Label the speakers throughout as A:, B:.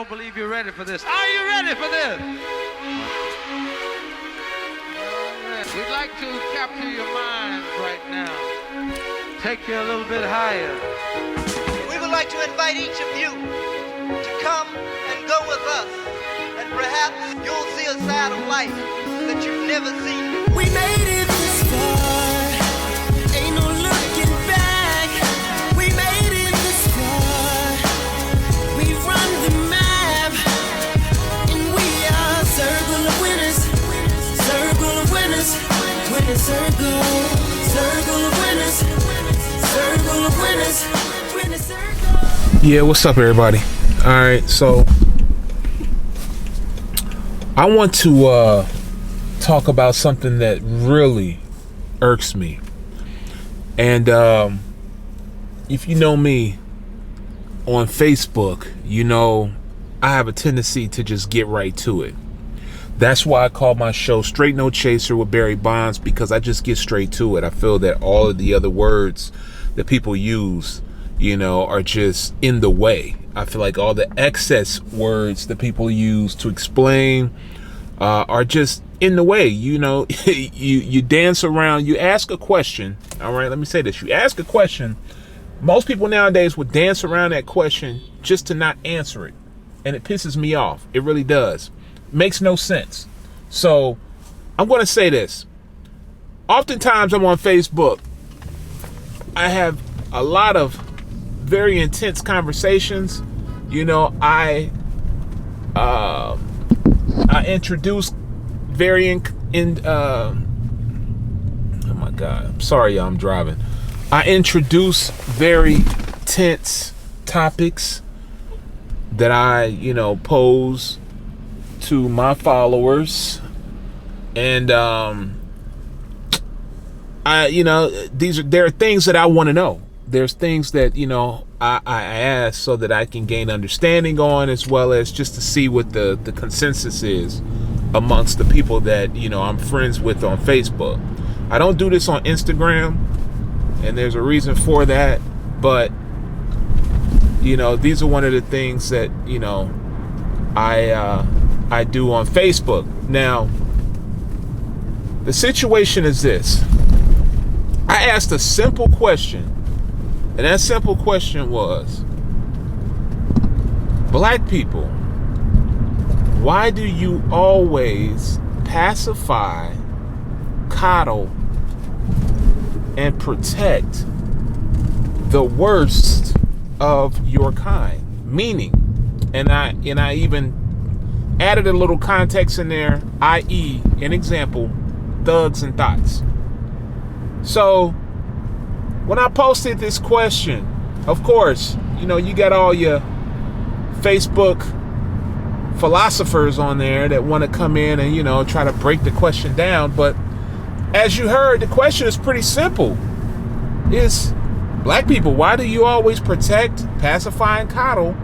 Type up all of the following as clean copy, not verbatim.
A: I don't believe you're ready for this. Are you ready for this? We'd like to capture your minds right now. Take you a little bit higher.
B: We would like to invite each of you to come and go with us. And perhaps you'll see a side of life that you've never seen.
C: We made it this far. Ain't no looking back. We made it this far. We run the map. And we are circle of winners. Circle of winners. Winner circle. Circle of winners. Circle of winners. Winner circle.
D: Yeah, what's up, everybody? All right, so I want to talk about something that really irks me. And if you know me on Facebook, you know I have a tendency to just get right to it. That's why I call my show Straight No Chaser with Barry Bondz, because I just get straight to it. I feel that all of the other words that people use, you know, are just in the way. I feel like all the excess words that people use to explain are just in the way. You know, you dance around, you ask a question. All right, let me say this. You ask a question. Most people nowadays would dance around that question just to not answer it. And it pisses me off. It really does. Makes no sense. So I'm going to say this. Oftentimes I'm on Facebook. I have a lot of very intense conversations. You know, I introduce oh my God, I'm sorry, y'all, I'm driving. I introduce very tense topics that I, you know, pose to my followers. And there are things that I want to know. There's things that, you know, I ask so that I can gain understanding on, as well as just to see what the consensus is amongst the people that, you know, I'm friends with on Facebook. I don't do this on Instagram, and there's a reason for that. But, you know, these are one of the things that, you know, I do on Facebook. Now, the situation is this. I asked a simple question. And that simple question was, black people, why do you always pacify, coddle, and protect the worst of your kind? Meaning, and I even added a little context in there, i.e., an example, thugs and thoughts. So when I posted this question, of course, you know, you got all your Facebook philosophers on there that want to come in and, you know, try to break the question down. But as you heard, the question is pretty simple. It's, black people, why do you always protect, pacify, and coddle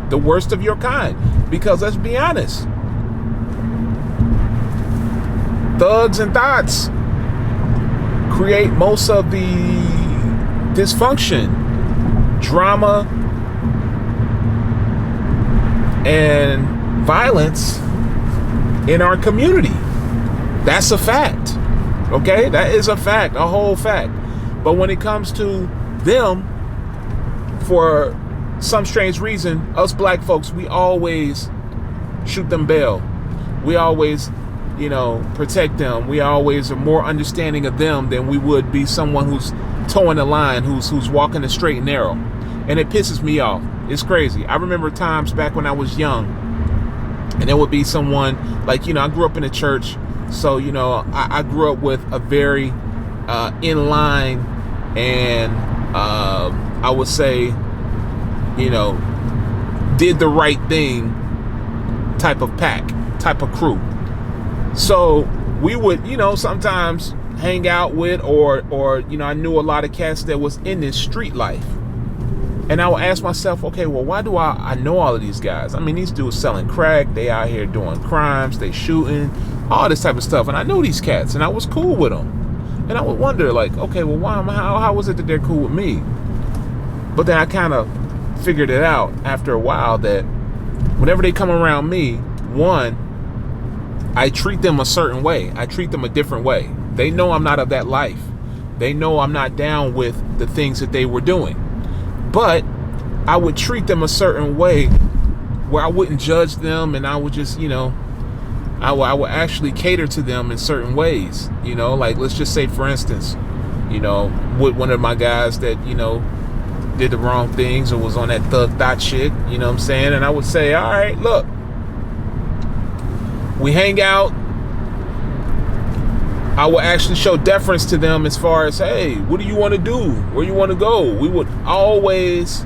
D: the worst of your kind? Because let's be honest, thugs and thoughts create most of the dysfunction, drama, and violence in our community. That's a fact. Okay? That is a fact, a whole fact. But when it comes to them, for some strange reason, us black folks, we always shoot them bail. We always, you know, protect them. We always are more understanding of them than we would be someone who's towing the line, who's walking the straight and narrow. And it pisses me off. It's crazy. I remember times back when I was young, and there would be someone, like, you know, I grew up in a church, so, you know, I grew up with a very in line and I would say, you know, did the right thing type of pack, type of crew. So we would, you know, sometimes hang out with, or you know, I knew a lot of cats that was in this street life. And I would ask myself, okay, well, why do I know all of these guys? I mean, these dudes selling crack, they out here doing crimes, they shooting, all this type of stuff. And I knew these cats, and I was cool with them. And I would wonder, like, okay, well, how was it that they're cool with me? But then I kind of figured it out after a while that whenever they come around me, one, I treat them a certain way. I treat them a different way. They know I'm not of that life. They know I'm not down with the things that they were doing. But I would treat them a certain way where I wouldn't judge them, and I would just, I would actually cater to them in certain ways. Like, let's just say, for instance, with one of my guys that, did the wrong things or was on that thug thot shit, you know what I'm saying? And I would say, all right, look, we hang out. I will actually show deference to them as far as, hey, what do you want to do? Where you want to go? We would always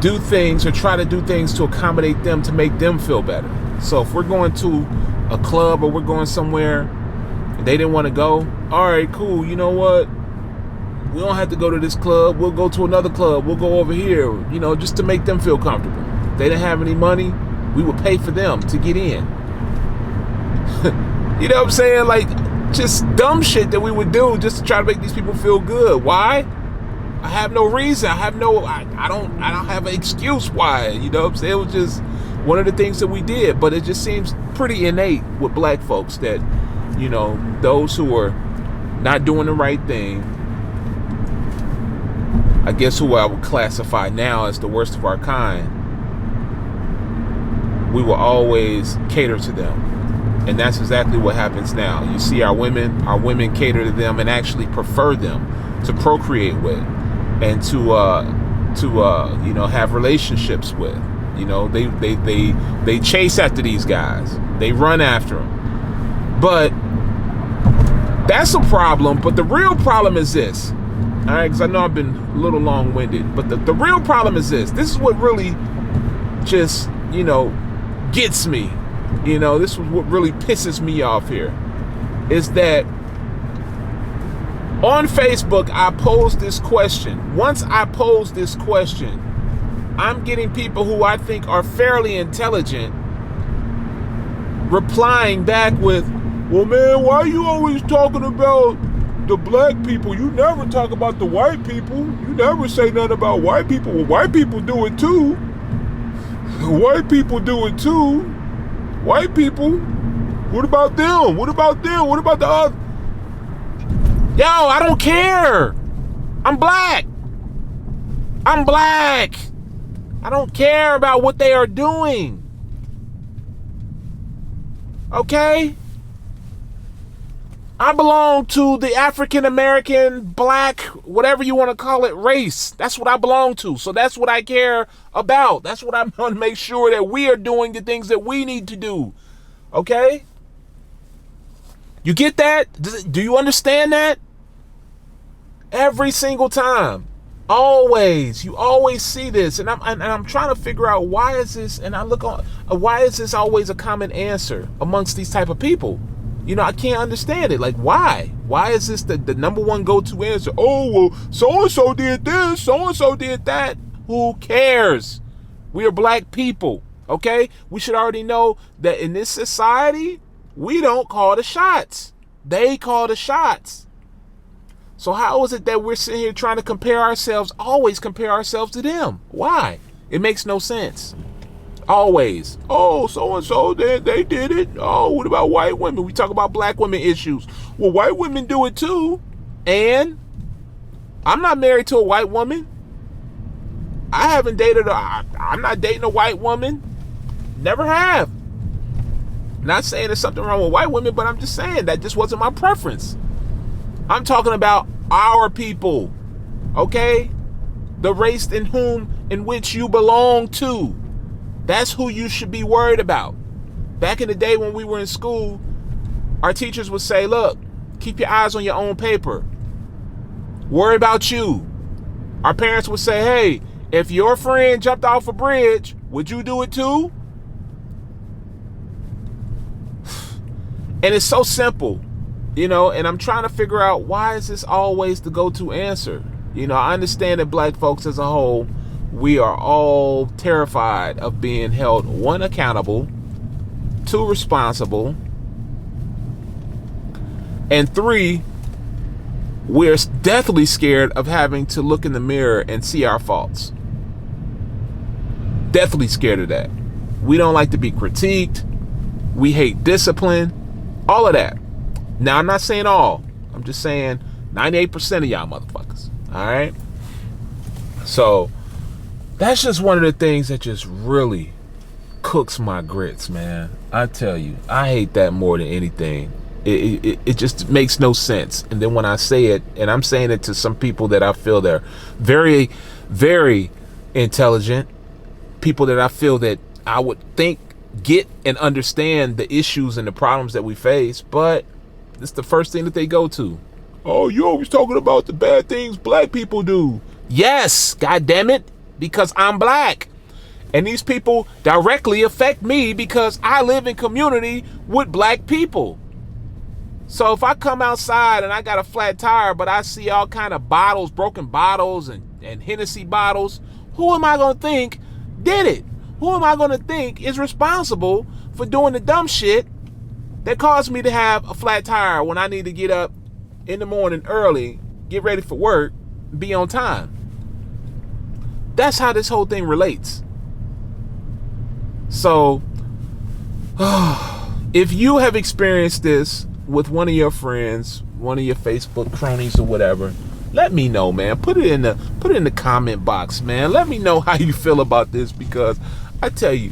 D: do things or try to do things to accommodate them to make them feel better. So if we're going to a club or we're going somewhere and they didn't want to go, all right, cool. You know what? We don't have to go to this club. We'll go to another club. We'll go over here, just to make them feel comfortable. If they didn't have any money, we would pay for them to get in. You know what I'm saying? Like, just dumb shit that we would do just to try to make these people feel good. Why? I have no reason. I don't have an excuse why. You know what I'm saying? It was just one of the things that we did. But it just seems pretty innate with black folks that, those who are not doing the right thing, I guess who I would classify now as the worst of our kind, we will always cater to them. And that's exactly what happens now. You see our women cater to them and actually prefer them to procreate with and to have relationships with. They chase after these guys. They run after them. But that's a problem. But the real problem is this. All right, because I know I've been a little long-winded, but the real problem is this. This is what really just, gets me. This is what really pisses me off here. Is that on Facebook, I posed this question. Once I pose this question, I'm getting people who I think are fairly intelligent replying back with, well, man, why are you always talking about the black people? You never talk about the white people. You never say nothing about white people. Well, white people do it too. White people do it too. White people? What about them? What about them? What about the other? Yo, I don't care. I'm black. I'm black. I don't care about what they are doing. Okay? I belong to the African American, black, whatever you want to call it, race. That's what I belong to. So that's what I care about. That's what I'm going to make sure that we are doing the things that we need to do. Okay? You get that? Do you understand that? Every single time. Always. You always see this. And I'm trying to figure out why is this, and why is this always a common answer amongst these type of people? I can't understand it. Like, why? Why is this the number one go-to answer? Oh, well, so-and-so did this, so-and-so did that. Who cares? We are black people, okay? We should already know that in this society, we don't call the shots. They call the shots. So how is it that we're sitting here trying to always compare ourselves to them? Why? It makes no sense. Always. Oh, so-and-so, they did it. Oh, what about white women? We talk about black women issues. Well, white women do it too. And I'm not married to a white woman. I haven't dated I'm not dating a white woman. Never have. Not saying there's something wrong with white women, but I'm just saying that just wasn't my preference. I'm talking about our people. Okay? The race in which you belong to. That's who you should be worried about. Back in the day when we were in school, our teachers would say, look, keep your eyes on your own paper. Worry about you. Our parents would say, hey, if your friend jumped off a bridge, would you do it too? And it's so simple, and I'm trying to figure out, why is this always the go-to answer? I understand that black folks as a whole, we are all terrified of being held, 1, accountable, 2, responsible, and 3, we're deathly scared of having to look in the mirror and see our faults. deathly scared of that. We don't like to be critiqued. We hate discipline. All of that. Now, I'm not saying all. I'm just saying 98% of y'all motherfuckers. All right? So, that's just one of the things that just really cooks my grits, man. I tell you, I hate that more than anything. It just makes no sense. And then when I say it, and I'm saying it to some people that I feel they're very, very intelligent, people that I feel that I would think get and understand the issues and the problems that we face, but it's the first thing that they go to. Oh, you always talking about the bad things black people do. Yes, God damn it, because I'm black. And these people directly affect me because I live in community with black people. So if I come outside and I got a flat tire, but I see all kind of bottles, broken bottles and Hennessy bottles, who am I going to think did it? Who am I going to think is responsible for doing the dumb shit that caused me to have a flat tire when I need to get up in the morning early, get ready for work, be on time? That's how this whole thing relates. So, if you have experienced this with one of your friends, one of your Facebook cronies or whatever, let me know, man. Put it in the comment box, man. Let me know how you feel about this, because I tell you,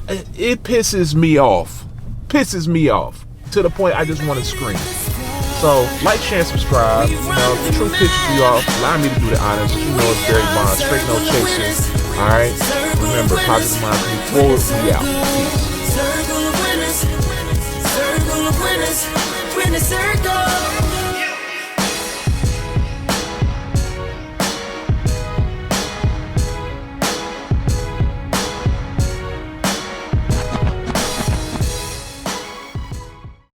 D: it pisses me off. Pisses me off to the point I just want to scream. So, like, share, and subscribe. You know, the truth pisses you off. Allow me to do the honors. You know it's Barry Bondz, straight no chasing. Alright? Remember, positive minds move forward. We out. Peace.
C: Circle of winners, circle of winners, winner circle.